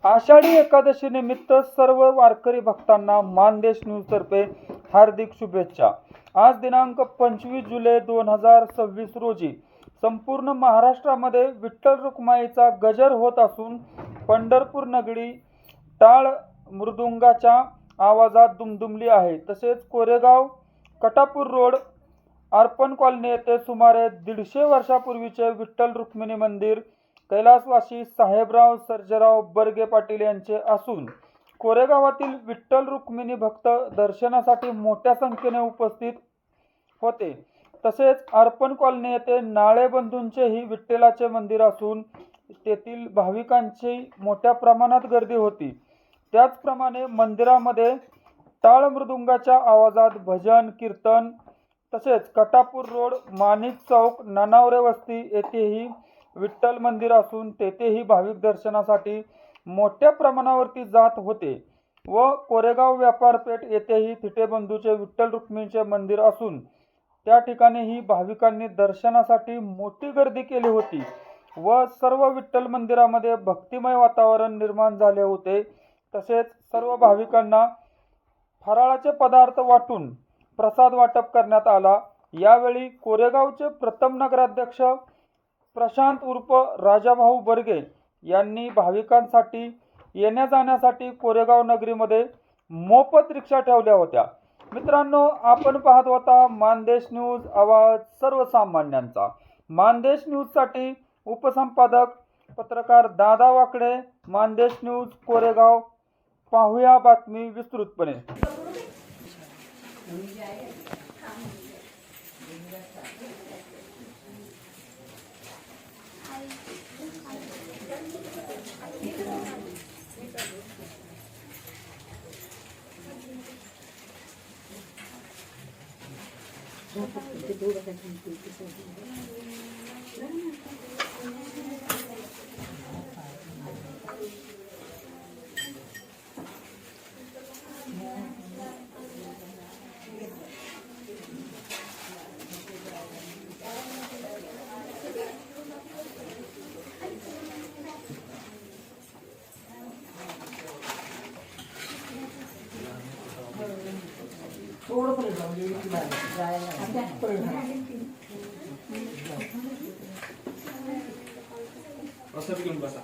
आषाढी एकादशी निमित्त सर्व वारकरी भक्तांना मानदेश न्यूज तर्फे हार्दिक शुभेच्छा। आज दिनांक 25 जुलै 2026 रोजी संपूर्ण महाराष्ट्रामध्ये विठ्ठल रुक्माईचा गजर होत असून पंढरपूर नगरी टाळ मृदुंगाच्या आवाजात दुमदुमली आहे। तसेच कोरेगाव कटापूर रोड अर्पण कॉलनी येथे सुमारे 150 वर्षापूर्वीचे विठ्ठल रुक्मिणी मंदिर कैलासवासी साहेबराव सर्जेराव बर्गे पाटील यांचे असून कोरेगावातील विठ्ठल रुक्मिणी भक्त दर्शनासाठी मोठ्या संख्येने उपस्थित होते। तसेच अर्पण कॉलनी येथे नाळे बंधूंचेही विठ्ठलाचे मंदिर असून तेथील भाविकांची मोठ्या प्रमाणात गर्दी होती। त्याचप्रमाणे मंदिरामध्ये टाळ मृदुंगाच्या आवाजात भजन कीर्तन तसेच कटापूर रोड माणिक चौक नानावरे वस्ती येथेही विठ्ठल मंदिर असून तेथेही भाविक दर्शनासाठी मोठ्या प्रमाणावरती जात होते व कोरेगाव व्यापारपेठ येथेही थिटे बंधूचे विठ्ठल रुक्मिणीचे मंदिर असून त्या ठिकाणीही भाविकांनी दर्शनासाठी मोठी गर्दी केली होती व सर्व विठ्ठल मंदिरामध्ये भक्तिमय वातावरण निर्माण झाले होते। तसेच सर्व भाविकांना फराळाचे पदार्थ वाटून प्रसाद वाटप करण्यात आला। यावेळी कोरेगावचे प्रथम नगराध्यक्ष प्रशांत उर्फ राजाभाऊ बर्गे यांनी भाविकांसाठी येण्या जाण्यासाठी कोरेगाव नगरीमध्ये मोफत रिक्षा ठेवल्या होत्या। मित्रांनो, आपण पाहत होता मानदेश न्यूज, आवाज सर्वसामान्यांचा। मानदेश न्यूजसाठी उपसंपादक पत्रकार दादा वाकडे, मानदेश न्यूज कोरेगाव। पाहूया बातमी विस्तृतपणे। थोडं पण असं घेऊन बसा।